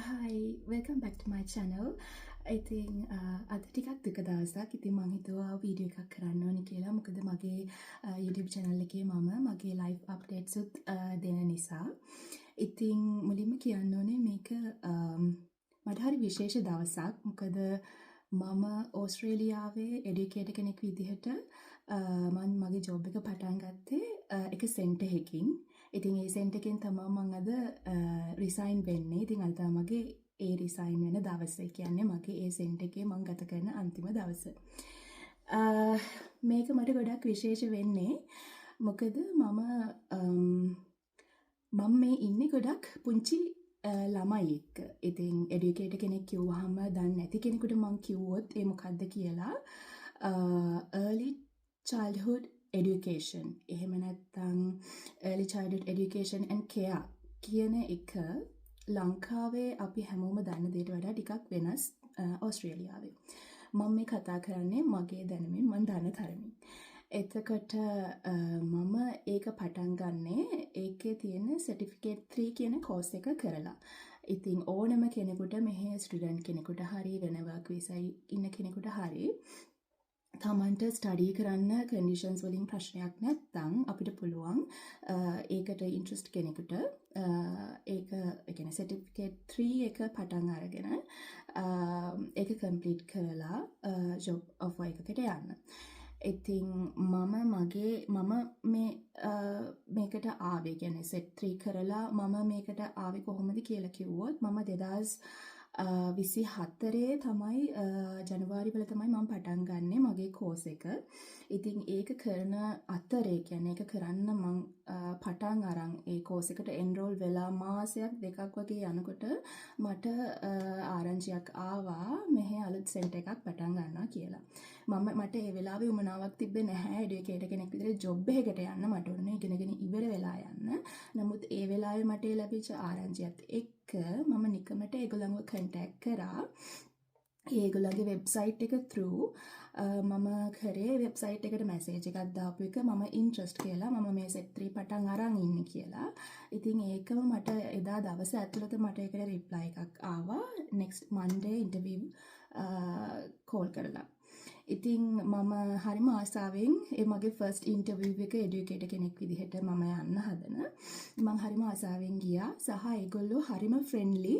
Hi, welcome back to my channel. ඉතින් අද ටිකක් දුක දවසක්. ඉතින් මං හිතුවා වීඩියෝ එකක් කරන්න ඕනි කියලා. මොකද මගේ YouTube channel එකේ මම මගේ live updates උත් දෙන නිසා. ඉතින් මුලින්ම කියන්න ඕනේ මේක මට හරි විශේෂ දවසක්. මොකද මම ඕස්ට්‍රේලියාවේ එඩියුකේටර් කෙනෙක් විදිහට මම මගේ ජොබ් එක පටන් ගත්තේ එක සෙන්ටර් එකකින්. ඉතින් ඒ සෙන්ටර් එකෙන් තමයි මම අද රිසයින් වෙන්නේ. ඉතින් අද තමයි මගේ ඒ රිසයින් වෙන දවස. ඒ කියන්නේ මගේ ඒ සෙන්ටර් එකේ මම ගත කරන අන්තිම දවස. මේක මට ගොඩක් විශේෂ වෙන්නේ මොකද මම මේ ඉන්නේ ගොඩක් පුංචි ළමයි එක්ක. ඉතින් එඩියුකේටර් කෙනෙක් කිව්වහම දන්නේ නැති කෙනෙකුට මම කිව්වොත් ඒ මොකද්ද කියලා early childhood education එහෙම නැත්නම් early childhood education and care කියන එක ලංකාවේ අපි හැමෝම දන්න දෙයට වඩා ටිකක් වෙනස් ඕස්ට්‍රේලියාවේ. මම මේ කතා කරන්නේ මගේ දැනුමින් මම දන්න තරමින්. එතකොට මම ඒක පටන් ගන්නේ ඒකේ තියෙන certificate 3 කියන course එක කරලා. ඉතින් ඕනම කෙනෙකුට මෙහේ ස්ටුඩන්ට් කෙනෙකුට හරි වෙන work visa ඉන්න කෙනෙකුට හරි තමන්ට ස්ටඩි කරන්න කන්ඩිෂන්ස් වලින් ප්‍රශ්නයක් නැත්නම් අපිට පුළුවන් ඒකට ඉන්ට්‍රස්ට් කෙනෙකුට ඒක කියන්නේ සර්ටිෆිකේට් 3 එක පටන් අරගෙන ඒක කම්ප්ලීට් කරලා ජොබ් ඔෆර් එකකට යන්න. ඉතින් මම මේකට ආවේ කියන්නේ සෙට් 3 කරලා මම මේකට ආවේ කොහොමද කියලා කිව්වොත් මම 2024 තමයි ජනවාරි වල තමයි මම පටන් ගන්නෙ මගේ කෝස් එක. ඉතින් ඒක කරන අතරේ කියන්නේ ඒක කරන්න මම පටන් අරන් ඒ කෝස් එකට එන්රෝල් වෙලා මාසයක් දෙකක් වගේ යනකොට මට ආරංචියක් ආවා මෙහෙ අලුත් සෙන්ටර් එකක් පටන් ගන්නවා කියලා. මට ඒ වෙලාවේ උමනාවක් තිබ්බේ නැහැ එඩියුකේටර් කෙනෙක් විදිහට ජොබ් එකකට යන්න. මට ඕනේ ඉගෙනගෙන ඉවර වෙලා යන්න. නමුත් ඒ වෙලාවේ මට ලැබිච්ච ආරංචියත් එක්ක මම නිකමට ඒගොල්ලන්ව කන්ටැක්ට් කරා. ඒගොල්ලන්ගේ වෙබ්සයිට් එක through මම කරේ වෙබ්සයිට් එකට මැසේජ් එකක් දාපු එක මම ඉන්ට්‍රස්ට් කියලා මම මේ සෙට් 3 පටන් අරන් ඉන්නේ කියලා. ඉතින් ඒකම මට එදා දවස ඇතුළත මට ඒකට රිප්ලයි එකක් ආවා next Monday interview කෝල් කරලා. ඉතින් මම හරිම ආසාවෙන් ඒ මගේ ෆස්ට් ඉන්ටර්විව් එක එඩියුකේටර් කෙනෙක් විදිහට මම යන්න හදන. මම හරිම ආසාවෙන් ගියා සහ ඒගොල්ලෝ හරිම ෆ්‍රෙන්ඩ්ලි.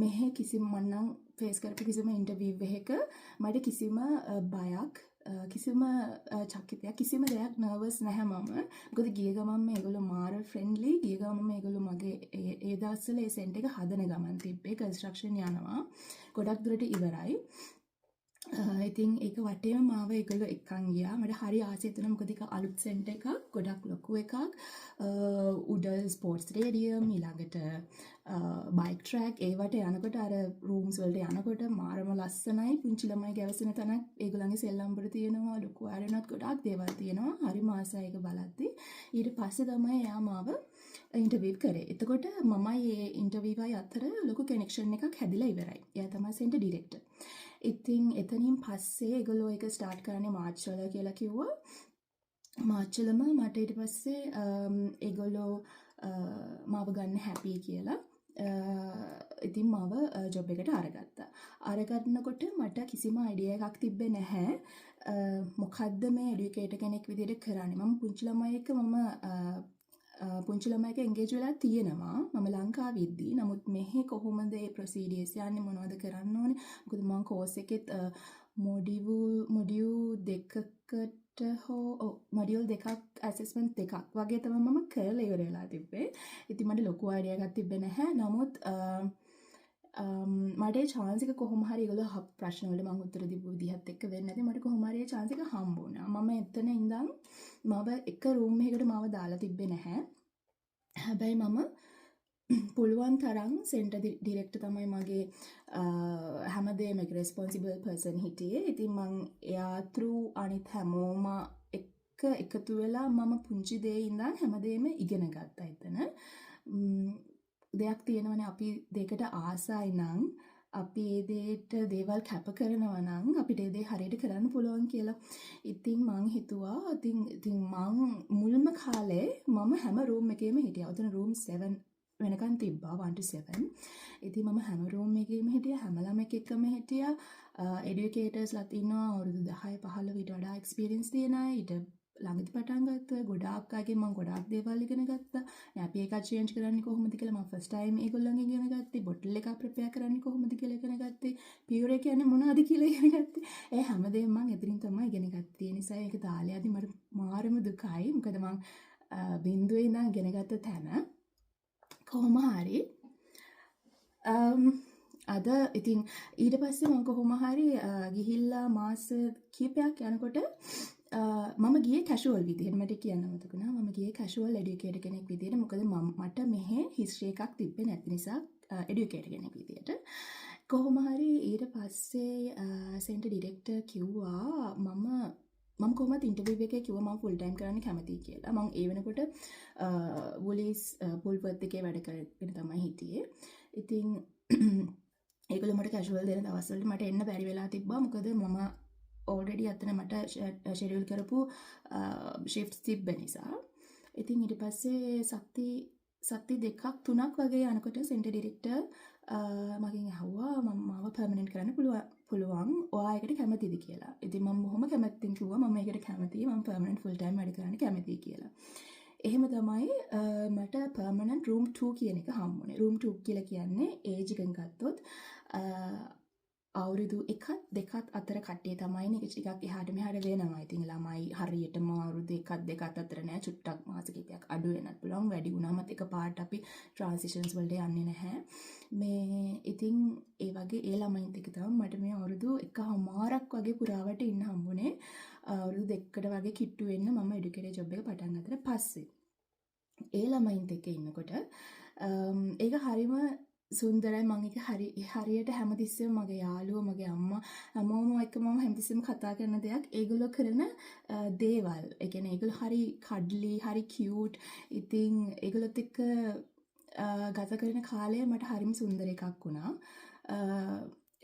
මෙහෙ කිසිම මන්නම් ෆේස් කරපු කිසිම ඉන්ටර්විව් එකක මට කිසිම බයක් කිසිම චකිතයක් කිසිම දෙයක් නර්වස් නැහැ මම. මොකද ගිය ගමන් මේගොල්ලෝ මාර ෆ්‍රෙන්ඩ්ලි. ගිය ගමන් මේගොල්ලෝ මගේ ඒ දවස්වල ඒ සෙන්ටර් එක හදන ගමන් තිබ්බේ කන්ස්ට්‍රක්ෂන් යනවා. ගොඩක් දුරට ඉවරයි. ඉතින් ඒක වටේම මාව ඒගොල්ලෝ එක්කන් ගියා. මට හරි ආසයි තුන මොකද ඒක අලුත් සෙන්ටර් එකක්, ගොඩක් ලොකු එකක්. උඩ ස්පෝර්ට්ස් ස්ටේඩියම් ඊළඟට බයික් ට්‍රැක් ඒවට යනකොට අර රූම්ස් වලට යනකොට මාරම ලස්සනයි. පුංචි ළමයි ගැවසෙන තැනක් ඒගොල්ලන්ගේ සෙල්ලම්බර තියෙනවා. ලොකු ආරණත් ගොඩක් දේවල් තියෙනවා. හරිම ආසයි ඒක බලද්දි. ඊට පස්සේ තමයි එයා මාව ඉන්ටර්විව් කරේ. එතකොට මමයි ඒ ඉන්ටර්විව්වයි අතර ලොකු කනෙක්ෂන් එකක් හැදිලා ඉවරයි. එයා තමයි සෙන්ටර් ඩිරෙක්ටර්. ඉතින් එතනින් පස්සේ ඒගොල්ලෝ ඒක ස්ටාර්ට් කරන්නේ මාර්ච් වල කියලා කිව්වා. මාර්ච් වලම මට ඊට පස්සේ ඒගොල්ලෝ මාව ගන්න හැපි කියලා. ඉතින් මාව ජොබ් එකට අරගත්තා. අරගන්නකොට මට කිසිම අයිඩියා එකක් තිබ්බේ නැහැ. මොකද්ද මේ එඩියුකේටර් කෙනෙක් විදිහට කරන්නේ? මම පුංචි ළමයි එක්ක පුංචි ළමයික එන්ගේජ් වෙලා තියෙනවා මම ලංකාවේ ඉද්දී. නමුත් මෙහෙ කොහොමද මේ ප්‍රොසීඩියර්ස් යන්නේ මොනවද කරන්න ඕනේ? මොකද මම කෝස් එකෙත් මොඩියුල් දෙකක් ඇසෙස්මන්ට් දෙකක් වගේ තමයි මම කරලා ඉවර වෙලා තිබ්බේ. ඉතින් මට ලොකු අයිඩියා එකක් තිබ්බේ නැහැ. නමුත් මට ඒ chance එක කොහොම හරි ඒගොල්ලෝ ප්‍රශ්න වලට මම උත්තර දීපු විදිහත් එක්ක වෙන්නේ නැති මට කොහොම හරි ඒ chance එක හම්බ වුණා. මම එතන ඉඳන් මම එක රූම් එකකට මාව දාලා තිබ්බේ නැහැ. හැබැයි මම පුළුවන් තරම් සෙන්ටර් ඩිරෙක්ටර් තමයි මගේ හැමදේම රෙස්පොන්සිබල් පර්සන් හිටියේ. ඉතින් මං එයා through අනිත් හැමෝම එක්ක එකතු වෙලා මම පුංචි දේ ඉඳන් හැමදේම ඉගෙන ගත්තා එතන. දෙයක් තියෙනවනේ අපි දෙකට ආසයි නම් අපි ඒ දේට දේවල් කැප කරනවා නම් අපිට ඒ දේ හරියට කරන්න පුළුවන් කියලා. ඉතින් මං හිතුවා ඉතින් මං මුල්ම කාලේ මම හැම රූම් එකේම හිටියා. උතන රූම් 7 වෙනකන් තිබ්බා 1 to 7. ඉතින් මම හැම රූම් එකකම හිටියා, හැම ළමෙක් එක්කම හිටියා. එඩියුකේටර්ස්ලාත් ඉන්නවා අවුරුදු 10 15 ඊට වඩා එක්ස්පීරියන්ස් තියෙන අය. ඊට ළඟදී පටන් ගත්තා. ගොඩාක් අයගෙන් මම ගොඩාක් දේවල් ඉගෙන ගත්තා. නැපි එක චේන්ජ් කරන්නේ කොහොමද කියලා මම ෆස්ට් ටයිම් ඒගොල්ලන්ගෙන් ඉගෙන ගත්තේ. බොටල් එකක් ප්‍රෙපෙයාර් කරන්නේ කොහොමද කියලා ඉගෙන ගත්තේ. පියුරේ කියන්නේ මොනවද කියලා ඉගෙන ගත්තේ. ඒ හැමදේම මම එතනින් තමයි ඉගෙන ගත්තේ. ඒ නිසා ඒක තාලේ යද්දි මට මාරම දුකයි. මොකද මම බින්දුවේ ඉඳන් ඉගෙන ගත්ත තැන කොහොම හරි අද ඉතින් ඊට පස්සේ මම කොහොම හරි ගිහිල්ලා මාස කීපයක් යනකොට මම ගියේ කැෂුවල් විදිහට. මට කියන්න මතක වුණා මම ගියේ කැෂුවල් එඩියුකේටර් කෙනෙක් විදිහට. මොකද මට මෙහෙ හිස්ටරි එකක් තිබ්බේ නැති නිසා එඩියුකේටර් කෙනෙක් විදිහට. කොහොම හරි ඊට පස්සේ සෙන්ටර් ඩිරෙක්ටර් කිව්වා මම කොහොමද ඉන්ටර්විව් එකේ කිව්වා මම ෆුල් ටයිම් කරන්න කැමතියි කියලා. මම ඒ වෙනකොට වොලිස් පුල්පර්ත් එකේ වැඩ කරගෙන තමයි හිටියේ. ඉතින් ඒගොල්ලෝ මට කැෂුවල් දෙන දවස්වලට මට එන්න බැරි වෙලා තිබ්බා. මොකද මම ඔල්රෙඩි අතන මට ෂෙඩියුල් කරපු ෂිෆ්ට්ස් තිබ්බ නිසා. ඉතින් ඊට පස්සේ සති දෙකක් තුනක් වගේ යනකොට සෙන්ටර් ඩිරෙක්ටර් මගෙන් අහුවා මාව පර්මනන්ට් කරන්න පුළුවන් ඔයා ඒකට කැමතිද කියලා. ඉතින් මම බොහොම කැමැත්තෙන් කිව්වා මම ඒකට කැමතියි. මම පර්මනන්ට් ෆුල් ටයිම් වැඩ කරන්න කැමතියි කියලා. එහෙම තමයි මට පර්මනන්ට් රූම් 2 කියන එක හම්බුනේ. රූම් 2 කියලා කියන්නේ ඒජ් එකෙන් ගත්තොත් අවුරුදු 1ත් 2ත් අතර කට්ටිය තමයි නේ. ටිකක් එහාට මෙහාට වෙනවා. ඉතින් ළමයි හරියටම අවුරුදු 1ත් 2ත් අතර නෑ. චුට්ටක් මාස කිහිපයක් අඩු වෙනත් පුළුවන්. වැඩි වුණාමත් එකපාරට අපි ට්‍රාන්සිෂන්ස් වලට යන්නේ නැහැ. මේ ඉතින් ඒ වගේ ඒ ළමයින්ත් එක්ක තමයි මට මේ අවුරුදු 1.5ක් වගේ පුරාවට ඉන්න හම්බුනේ. අවුරුදු 2කට වගේ කිට්ටු වෙන්න මම එඩියුකේටර් ජොබ් එක පටන් ගත්තට පස්සේ. ඒ ළමයින්ත් එක්ක ඉන්නකොට ඒක හරිම සුන්දරයි. මම ඒක හරියට හැමතිස්සෙම මගේ යාළුවෝ මගේ අම්මා හැමෝම එක්ක මම හැමතිස්සෙම කතා කරන දෙයක් ඒගොල්ලෝ කරන දේවල්. ඒ කියන්නේ ඒගොල්ලෝ හරි කඩ්ලි හරි කියුට්. ඉතින් ඒගොල්ලොත් එක්ක ගත කරන කාලය මට හරිම සුන්දර එකක් වුණා.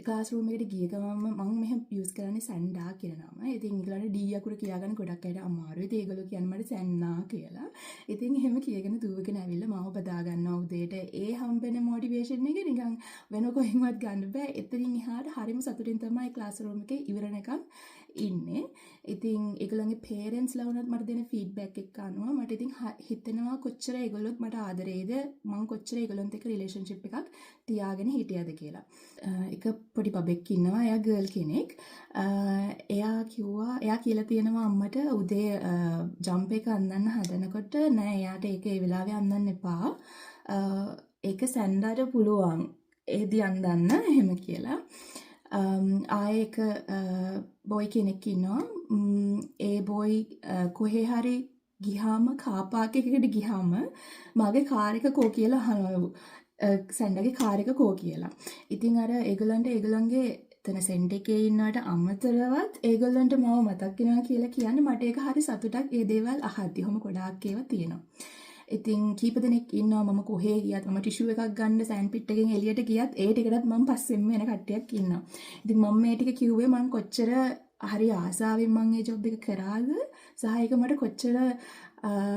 ක්ලාස් රූම් එකට ගිය ගමන්ම මම මෙහෙම යූස් කරන්නේ සැන්ඩා කියන නම. ඉතින් ඒගොල්ලන්ට ඩී අකුර කියාගන්න ගොඩක් අයට අමාරුයි. ඉතින් ඒගොල්ලෝ කියන්නේ මට සැන්නා කියලා. ඉතින් එහෙම කියගෙන දුවගෙන ඇවිල්ලා මාව බදා ගන්නවා උදේට. ඒ හම්බෙන මොටිවේෂන් එක නිකන් වෙන කොහෙන්වත් ගන්න බෑ. එතනින් එහාට හරිම සතුටින් තමයි ක්ලාස් රූම් එකේ ඉවරනකම් ඉන්නේ. ඉතින් ඒගොල්ලන්ගේ පේරන්ට්ස්ලා වුණත් මට දෙන ෆීඩ්බැක් එක අනුව මට ඉතින් හිතෙනවා කොච්චර ඒගොල්ලොත් මට ආදරේද මම කොච්චර ඒගොල්ලොන්ත් එක්ක රිලේෂන්ෂිප් එකක් තියාගෙන හිටියද කියලා. එක පොඩි බබෙක් ඉන්නවා. එයා ගර්ල් කෙනෙක්. එයා කියලා තියෙනවා අම්මට උදේ ජම්ප් එක අඳන්න හදනකොට නෑ එයාට ඒක ඒ වෙලාවේ අඳන්න එපා. ඒක සැන්ඩාට පුළුවන්. ඒදි අඳන්න එහෙම කියලා. ආයෙක බොයි කෙනෙක් ඉන්නවා. ඒ බොයි කොහේ හරි ගිහාම කාර් පාක් එකකට ගිහාම මගේ කාර් එක කෝ කියලා අහනවලු. සැන්ඩගේ කාර් එක කෝ කියලා. ඉතින් අර ඒගොල්ලන්ගේ එතන සෙන්ටර් එකේ ඉන්නවට අමතරවත් ඒගොල්ලන්ට මම මතක් වෙනවා කියලා කියන්නේ මට ඒක හරි සතුටක්. ඒ දේවල් අහද්දි ඔහොම ගොඩාක් ඒවා තියෙනවා. ඉතින් කීප දෙනෙක් ඉන්නවා මම කොහේ ගියත් මම ටිෂු එකක් ගන්න සෑන්ඩ් පිට් එකෙන් එළියට ගියත් ඒ ටිකටත් මම පස්සෙන්ම එන කට්ටියක් ඉන්නවා. ඉතින් මම මේ ටික කිව්වේ මම කොච්චර හරි ආසාවෙන් මම මේ ජොබ් එක කරාද සහ ඒක මට කොච්චර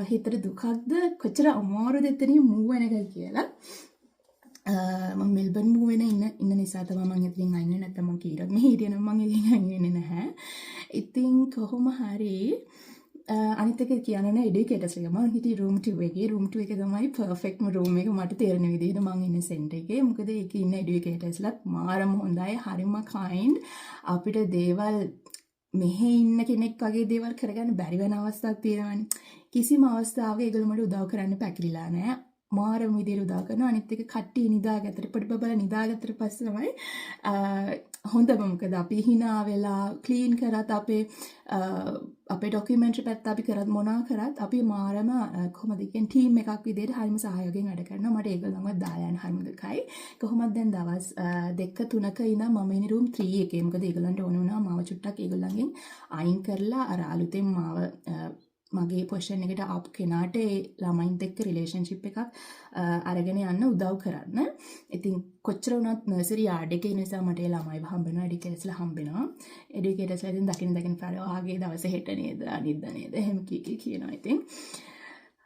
හිතට දුකක්ද කොච්චර අමාරුද එතනින් මූව් වෙන එක කියලා. මම මෙල්බන් මූව් වෙන ඉන්න නිසා තමයි මම එතනින් අයින් වෙන්නේ. නැත්නම් මම කීරත් මෙහෙ හිටියනම් මම එතනින් අයින් වෙන්නේ නැහැ. ඉතින් කොහොම හරි අනිත් එක කියන්නනේ එඩියුකේටර්ස් එක මම හිටියේ රූම් 2 එකේ. රූම් 2 එක තමයි පර්ෆෙක්ට්ම රූම් එක මට තේරෙන විදිහට මම ඉන්නේ සෙන්ටර් එකේ. මොකද ඒකේ ඉන්න එඩියුකේටර්ස්ලාත් මාරම හොඳයි. හරිම කයින්ඩ්. අපිට දේවල් මෙහෙ ඉන්න කෙනෙක් වගේ දේවල් කරගන්න බැරි වෙන අවස්ථාවක් තියෙනවානේ. කිසිම අවස්ථාවක ඒගොල්ලෝ මට උදව් කරන්න පැකිලිලා නැහැ. මාරම විදිහට උදව් කරනවා. අනිත් එක කට්ටිය නිදාගත්තට පොඩි බබලා නිදාගත්තට පස්සේ තමයි හොඳම. මොකද අපි hina වෙලා ක්ලීන් කරත් අපේ ඩොකියුමන්ටරි පැත්ත අපි කරත් මොනවා කරත් අපි මාරම කොහොමද කියන්නේ ටීම් එකක් විදිහට හරිම සහයෝගයෙන් වැඩ කරනවා. මට ඒගොල්ලන්වත් දාලා යන හරිම දුකයි. කොහොමද දැන් දවස් 2-3ක ඉඳන් මම ඉන්නේ රූම් 3 එකේ. මොකද ඒගොල්ලන්ට ඕන වුණා මාව චුට්ටක් ඒගොල්ලන්ගෙන් අයින් කරලා අර අලුතෙන් මාව මගේ පොසිෂන් එකට ආපු කෙනාට ඒ ළමයින්ත් එක්ක රිලේෂන්ෂිප් එකක් අරගෙන යන්න උදව් කරන්න. ඉතින් කොච්චර වුණත් නර්සරි යාඩ් එකේ නිසා මට ඒ ළමයිව හම්බෙනවා, එඩියුකේටර්ස්ලා හම්බෙනවා. එඩියුකේටර්ස්ලා ඉතින් දකින පාර ආගේ දවසේ හෙට නේද, අනිද්දා නේද එහෙම කියනවා. ඉතින්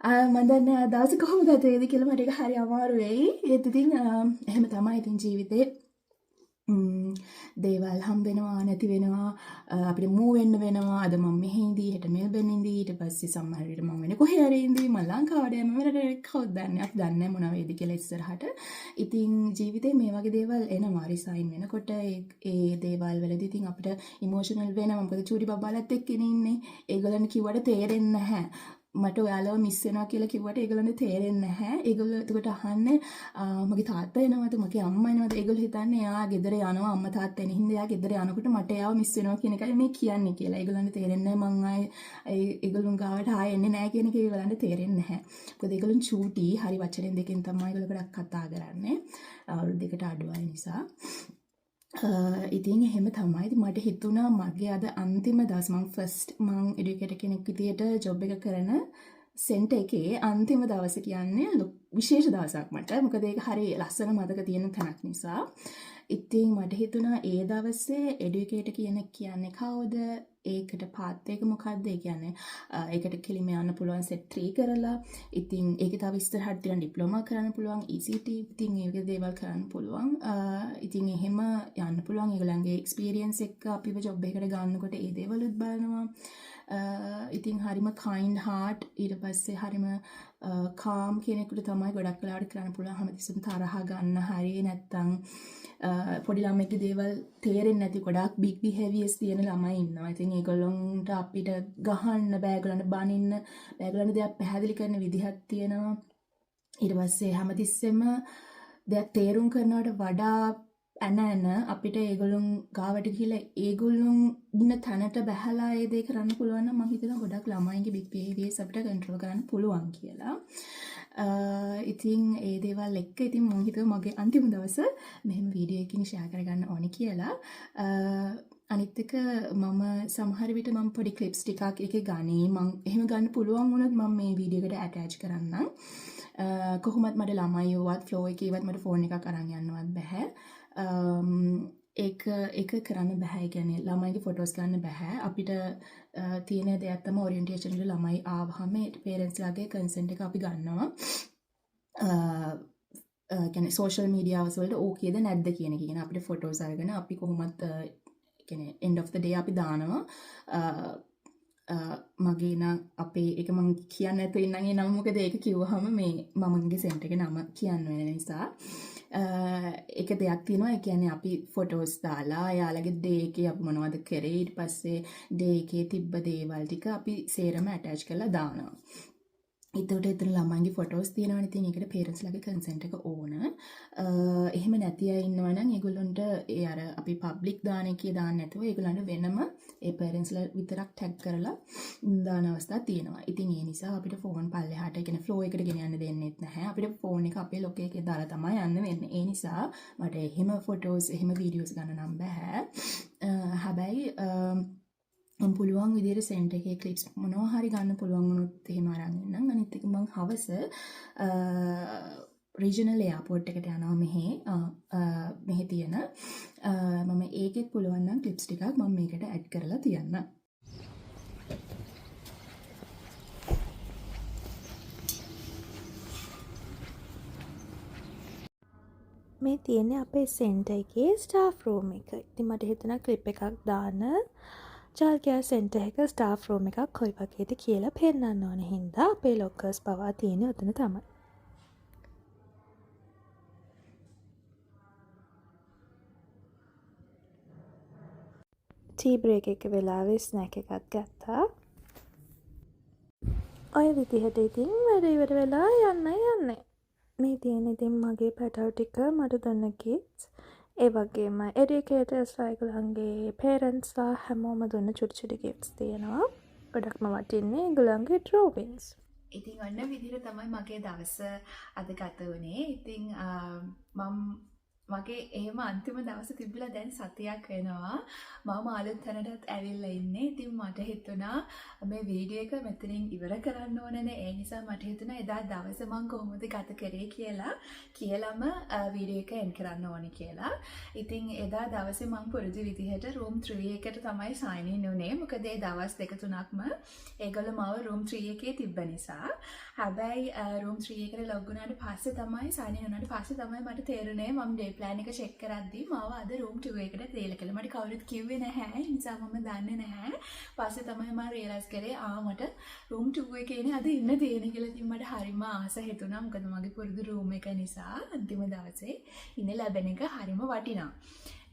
මම දන්නේ දවස කොහොමද ගත වෙයිද කියලා මට ඒක හරි අමාරු වෙයි. ඒත් ඉතින් එහෙම තමයි ඉතින් ජීවිතේ දේවල් හම්බෙනවා නැති වෙනවා අපිට මූව් වෙන්න වෙනවා. අද මම මෙහි ඉඳී හෙට මෙල්බන් ඉඳී ඊට පස්සේ සමහර විට මම වෙන කොහේ හරි ඉඳී මම ලංකාවට යනවා මම රටේ කවුද දන්නේ අපි දන්නේ නැහැ මොනවා වෙයිද කියලා ඉස්සරහට. ඉතින් ජීවිතේ මේ වගේ දේවල් එනවා රිසයින් වෙනකොට ඒ දේවල් වලදී ඉතින් අපිට ඉමෝෂනල් වෙනවා. මොකද චූටි බබාලත් එක්කනේ ඉන්නේ. ඒගොල්ලන් කිව්වට තේරෙන්නේ නැහැ. මට ඔයාලව මිස් වෙනවා කියලා කිව්වට ඒගොල්ලන්ට තේරෙන්නේ නැහැ. ඒගොල්ලෝ එතකොට අහන්නේ මගේ තාත්තා එනවද මගේ අම්මා එනවද? ඒගොල්ලෝ හිතන්නේ එයා ගෙදර යනවා අම්මා තාත්තා එන හින්දා එයා ගෙදර යනකොට මට එයාව මිස් වෙනවා කියන එකයි මේ කියන්නේ කියලා. ඒගොල්ලන්ට තේරෙන්නේ නැහැ මං ආයේ ඒගොල්ලන් ගාවට ආයේ එන්නේ නැහැ කියන එක ඒගොල්ලන්ට තේරෙන්නේ නැහැ. මොකද ඒගොල්ලන් චූටි හරි වචනෙන් දෙකෙන් තමයි ඒගොල්ලෝ ගොඩක් කතා කරන්නේ. අවුරුදු දෙකට අඩු අය නිසා. ඉතින් එහෙම තමයි. ඉතින් මට හිතුණා මගේ අද අන්තිම දවස් මං එඩියුකේටර් කෙනෙක් විදියට ජොබ් එක කරන සෙන්ටර් එකේ අන්තිම දවස කියන්නේ විශේෂ දවසක් මට. මොකද ඒක හරි ලස්සන මතක තියෙන තැනක් නිසා. ඉතින් මට හිතුණා ඒ දවසේ එඩියුකේටර් කියන්නේ කවුද? ඒකට පාත් එක මොකක්ද? ඒ කියන්නේ ඒකට කෙලිම යන්න පුළුවන් සෙට් 3 කරලා. ඉතින් ඒකේ තව ඉස්සරහට තියෙන ඩිප්ලෝමා කරන්න පුළුවන් ECT. ඉතින් ඒ වගේ දේවල් කරන්න පුළුවන්. ඉතින් එහෙම යන්න පුළුවන්. ඒගොල්ලන්ගේ එක්ස්පීරියන්ස් එක අපිව ජොබ් එකකට ගන්නකොට ඒ දේවලුත් බලනවා. ඉතින් හරිම kind heart ඊට පස්සේ හරිම කාම් කෙනෙකුට තමයි ගොඩක් වෙලාවට කරන්න පුළුවන්. හැමතිස්සෙම තරහ ගන්න හරිය නැත්තම් පොඩි ළමයිගේ දේවල් තේරෙන්නේ නැති ගොඩක් big behaviors තියෙන ළමයි ඉන්නවා. ඉතින් ඒගොල්ලන්ට අපිට ගහන්න බෑ, ඒගොල්ලන්ට බනින්න බෑ, ඒගොල්ලන්ට දෙයක් පැහැදිලි කරන විදිහක් තියෙනවා. ඊට පස්සේ හැමතිස්සෙම දෙයක් තේරුම් කරනවට වඩා ඇන අපිට ඒගොල්ලොන් ගාවට ගිහලා ඒගොල්ලොන් ඉන්න තැනට බැහැලා ඒ දේ කරන්න පුළුවන් නම් මම හිතනවා ගොඩක් ළමයින්ගේ big behaviors අපිට control කරන්න පුළුවන් කියලා. ඉතින් ඒ දේවල් එක්ක ඉතින් මම හිතුවා මගේ අන්තිම දවස මෙහෙම වීඩියෝ එකකින් share කරගන්න ඕනේ කියලා. අනිත් එක මම සමහර විට මම පොඩි clips ටිකක් එකේ ගනී. මම එහෙම ගන්න පුළුවන් වුණොත් මම මේ වීඩියෝ එකට attach කරන්නම්. කොහොමත් මට ළමයි වුවත් ෆ්ලෝ එකේවත් මට ෆෝන් එකක් අරන් යන්නවත් බෑ. ඒක කරන්න බෑ. කියන්නේ ළමයිගේ ෆොටෝස් ගන්න බෑ. අපිට තියෙන දෙයක් තමයි ඔරියන්ටේෂන් එකට ළමයි ආවහම පේරන්ට්ස් ලාගේ කන්සෙන්ට් එක අපි ගන්නවා. කියන්නේ සෝෂල් මීඩියාස් වලට ඕකේද නැද්ද කියන එක. කියන අපිට ෆොටෝස් අරගෙන අපි කොහොමත් කියන්නේ end of the day අපි දානවා. මගේ නම් අපේ එක මම කියන්න නැතුව ඉන්නම් ඒ නම මොකද ඒක කිව්වහම මේ මමගේ සෙන්ටර් එකේ නම කියන්න වෙන නිසා එක දෙයක් තියෙනවා. ඒ කියන්නේ අපි ෆොටෝස් දාලා යාළගේ ඩේ එකේ අපි මොනවද කරේ ඊට පස්සේ ඩේ එකේ තිබ්බ දේවල් ටික අපි සේරම ඇටච් කරලා දානවා. එතකොට එතන ළමයින්ගේ ෆොටෝස් තියෙනවනේ. ඉතින් ඒකට පේරන්ට්ස් ලාගේ කන්සෙන්ට් එක ඕන. එහෙම නැති අය ඉන්නවා නම් ඒගොල්ලන්ට ඒ අර අපි පබ්ලික් දාන එකේ දාන්න නැතුව ඒගොල්ලන්ට වෙනම ඒ පේරන්ට්ස් ලා විතරක් ටැග් කරලා දාන අවස්ථා තියෙනවා. ඉතින් ඒ නිසා අපිට ෆෝන් පල්ලෙහාට කියන ෆ්ලෝ එකට ගෙන යන්න දෙන්නෙත් නැහැ. අපිට ෆෝන් එක අපේ ලොකේ එකේ දාලා තමයි යන්න වෙන්නේ. ඒ නිසා මට එහෙම ෆොටෝස් එහෙම වීඩියෝස් ගන්න නම් බෑ. හැබැයි පුළුවන් විදිහට සෙන්ටර් එකේ ක්ලිප්ස් මොනවා හරි ගන්න පුළුවන් වුණොත් එහෙම අරන් ඉන්නම්. අනිත් එක මම හවස රීජනල් එයාපෝට් එකට යනවා මෙහි තියෙන. මම ඒකෙත් පුළුවන් නම් ක්ලිප්ස් ටිකක් මම මේකට ඇඩ් කරලා තියන්න. මේ තියෙන්නේ අපේ සෙන්ටර් එකේ ස්ටාෆ් රූම් එක. ඉතින් මට හිතුණා ක්ලිප් එකක් දාන්න චයිල්ඩ් සෙන්ටර් එක ස්ටාෆ් රූම් එකක් කොයි වගේද කියලා පෙන්නන්න ඕන හින්දා අපේ ලොකර්ස් පවා තියෙන්නේ උතන තමයි. ටී බ්‍රේක් එක වෙලාවේ ස්නැක් එකක් ගත්තා. ඔය විදිහට ඉතින් වැඩ ඉවර වෙලා යන්නේ. මේ තියෙන ඉතින් මගේ පැටව් ටික මට දුන්න ගිෆ්ට්ස්. ඒ වගේම එඩියුකේටර්ස්ලා ඒගොල්ලන්ගේ පේරන්ට්ස්ලා හැමෝම දුන්න චුටි ගිෆ්ට්ස් තියෙනවා. ගොඩක්ම වටින්නේ ඒගොල්ලන්ගේ ඩ්‍රෝවින්ග්ස්. ඉතින් ඔන්න විදිහට තමයි මගේ දවස අද ගත වුණේ. ඉතින් මම මගේ එහෙම අන්තිම දවස තිබිලා දැන් සතියක් වෙනවා. මම අලුත් තැනටත් ඇවිල්ලා ඉන්නේ. ඉතින් මට හිතුණා මේ වීඩියෝ එක මෙතනින් ඉවර කරන්න ඕනනේ. ඒ නිසා මට හිතුණා එදා දවස මම කොහොමද ගත කරේ කියලාම වීඩියෝ එක එන්ඩ් කරන්න ඕනේ කියලා. ඉතින් එදා දවසේ මම පුරුදු විදිහට room 3 එකට තමයි sign in උනේ. මොකද ඒ දවස් දෙක තුනක්ම ඒගොල්ලෝ මාව room 3 එකේ තිබ්බ නිසා. හැබැයි room 3 එකට log වුණාට පස්සේ තමයි sign in වුණාට පස්සේ තමයි මට තේරුනේ මම day plan එක check කරද්දී මාව අද room 2 එකට තියලා කියලා. මට කවුරුත් කිව්වේ නැහැ. ඒ නිසා මම දන්නේ නැහැ. පස්සේ තමයි මම realize කරේ මට room 2 එකේ ඉන්නේ අද ඉන්න තියෙන කියලා. ඉතින් මට හරිම ආස හිතුණා. මොකද මගේ පුරුදු room එක නිසා අන්තිම දවසේ ඉන්න ලැබෙන එක හරිම වටිනවා.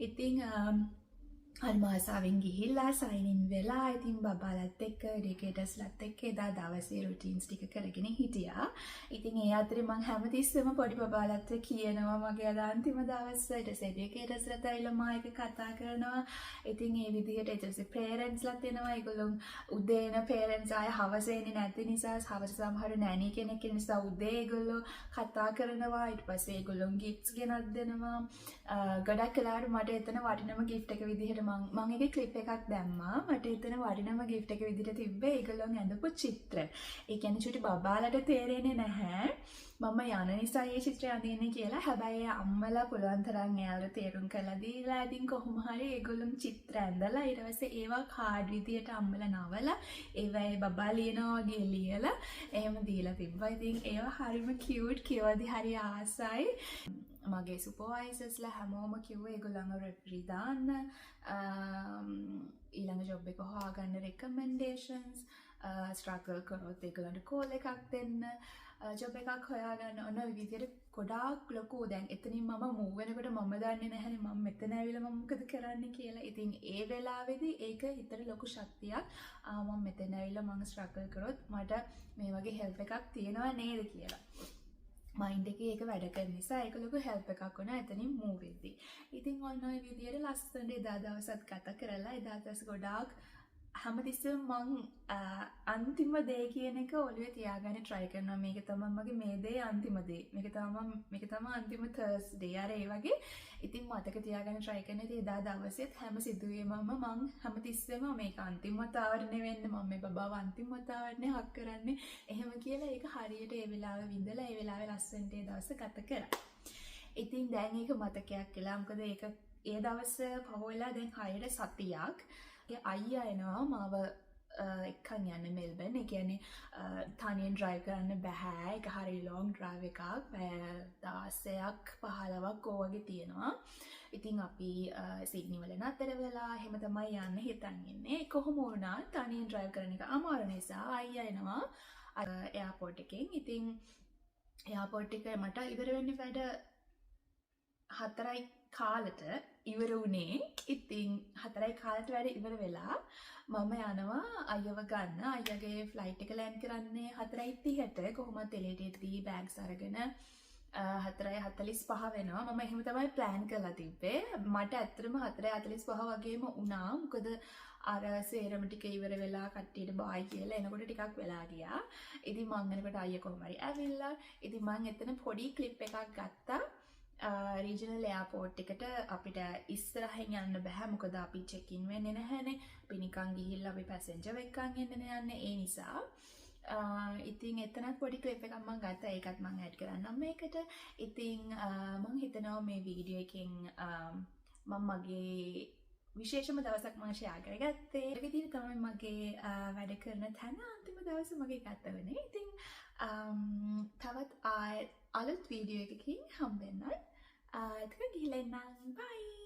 ඉතින් හරිම ආසාවෙන් ගිහිල්ලා sign in වෙලා ඉතින් බබාලත් එක්ක ඩිකේටර්ස්ලත් එක්ක එදා දවසේ routines ටික කරගෙන හිටියා. ඉතින් ඒ අතරේ මම හැමතිස්සෙම පොඩි බබාලත් කියනවා මගේ අද අන්තිම දවස ඊට පස්සේ ඩිකේටර්ස්ලත් ඇවිල්ලා මා එක්ක කතා කරනවා. ඉතින් ඒ විදිහට ඊට පස්සේ parentsලත් එනවා. ඒගොල්ලෝ උදේ එන parents ආය හවස එන්නේ නැති නිසා හවස සමහර නෑනි කෙනෙක් ඉන්න නිසා උදේ ඒගොල්ලෝ කතා කරනවා. ඊට පස්සේ ඒගොල්ලෝ gifts ගෙනත් දෙනවා. ගොඩක් වෙලාවට මට එතන වටිනම gift එක විදිහට මම ඒකේ ක්ලිප් එකක් දැම්මා. මට එතන වටිනම gift එක විදිහට තිබ්බේ ඒගොල්ලෝන් ඇඳපු චිත්‍ර. ඒ කියන්නේ චුටි බබාලට තේරෙන්නේ නැහැ මම යන නිසා මේ චිත්‍රය අඳින්නේ කියලා. හැබැයි අම්මලා පුළුවන් තරම් එයාලට තේරුම් කරලා දීලා ඉතින් කොහොම හරි ඒගොල්ලොම චිත්‍ර ඇඳලා ඊට පස්සේ ඒවා කාඩ් විදියට අම්මලා නවලා ඒවයි බබා ලියනවා වගේ ලියලා එහෙම දීලා තිබ්බා. ඉතින් ඒවා හරිම කියුට් කියවදී හරි ආසයි. මගේ සුපර්වයිසර්ස්ලා හැමෝම කිව්වේ ඒගොල්ලන්ව රෙෆරි දාන්න ඊළඟ ජොබ් එක හොයාගන්න රෙකමෙන්ඩේෂන්ස් ස්ට්‍රගල් කරොත් ඒගොල්ලන්ට කෝල් එකක් දෙන්න ජොබ් එකක් හොයාගන්න ඔන්න ඔය විදිහට ගොඩාක් ලොකු දැන් එතනින් මම මූව් වෙනකොට මම දන්නේ නැහැනේ මම මෙතන ඇවිල්ලා මම මොකද කරන්නේ කියලා. ඉතින් ඒ වෙලාවේදී ඒක හිතට ලොකු ශක්තියක් මම මෙතන ඇවිල්ලා මම ස්ට්‍රගල් කරොත් මට මේ වගේ හෙල්ප් එකක් තියෙනවා නේද කියලා. මයින්ඩ් එකේ ඒක වැඩ කරන නිසා ඒක ලොකු හෙල්ප් එකක් වුණා එතනින් මූව් වෙද්දී. ඉතින් ඔන්න ඔය විදියට ලස්සනට එදා දවසත් ගත කරලා එදා දවස් ගොඩාක් හැමතිස්සෙම මං අන්තිම දේ කියන එක ඔළුවේ තියාගන්න try කරනවා. මේක තමයි මගේ මේ දේ අන්තිම දේ. මේක තමයි අන්තිම Thursday. අර ඒ වගේ ඉතින් මතක තියාගන්න try කරන ඉතින් එදා දවසෙත් හැම සිදුවීමම මං හැමතිස්සෙම මේක අන්තිම වතාවට නෙවෙන්න මම මේ බබාව අන්තිම වතාවට නේ හක් කරන්නේ. එහෙම කියලා ඒක හරියට ඒ වෙලාවෙ විඳලා ඒ වෙලාවෙ ලස්සනට ඒ දවස ගත කරා. ඉතින් දැන් ඒක මතකයක් කියලා. මොකද ඒක ඒ දවස් පහුවෙලා දැන් හරියට සතියක් අයියා එනවා මාව එක්කන් යන්න මෙල්බන්. ඒ කියන්නේ තනියෙන් drive කරන්න බෑ. ඒක හරි long drive එකක්. 16ක් 15ක් වගේ තියෙනවා. ඉතින් අපි සිඩ්නි වල නතර වෙලා එහෙම තමයි යන්න හිතන් ඉන්නේ. කොහොම වුණත් තනියෙන් drive කරන එක අමාරු නිසා අයියා එනවා එයාපෝට් එකෙන්. ඉතින් එයාපෝට් එක මට ඉවර වෙන්න වැඩ 4යි කාලට ඉවර වුණේ. ඉතින් 4යි කාලට වැඩ ඉවර වෙලා මම යනවා අයියව ගන්න. අයියාගේ ෆ්ලයිට් එක ලෑන්ඩ් කරන්නේ 4:30ට. කොහොමද එළියටදී බෑග්ස් අරගෙන 4:45 වෙනවා. මම එහෙම තමයි ප්ලෑන් කරලා තිබ්බේ. මට ඇත්තටම 4:45 වගේම වුණා. මොකද අර සේරම ටික ඉවර වෙලා කට්ටියට බායි කියලා එනකොට ටිකක් වෙලා ගියා. ඉතින් මං එනකොට අයියා කොහොම හරි ඇවිල්ලා. ඉතින් මං එතන පොඩි ක්ලිප් එකක් ගත්තා. රීජනල් එයාපෝට් එකට අපිට ඉස්සරහින් යන්න බෑ. මොකද අපි චෙක් ඉන් වෙන්නේ නැහැනේ. අපි නිකන් ගිහිල්ලා අපි පැසෙන්ජර් එක්කන් යන්නේ. ඒ නිසා ඉතින් එතනත් පොඩි ක්ලිප් එකක් මම ගත්තා. ඒකත් මම ඇඩ් කරන්නම් මේකට. ඉතින් මම හිතනවා මේ වීඩියෝ එකෙන් මම මගේ විශේෂම දවසක් මම ෂෙයා කරගත්තේ. ඒ විදිහට තමයි මගේ වැඩ කරන තැන අන්තිම දවසේ මගේ ගත වෙන්නේ. ඉතින් තවත් අලුත් වීඩියෝ එකකින් හම්බෙන්න. ඒක ගිහලා එන්නම්. බයි.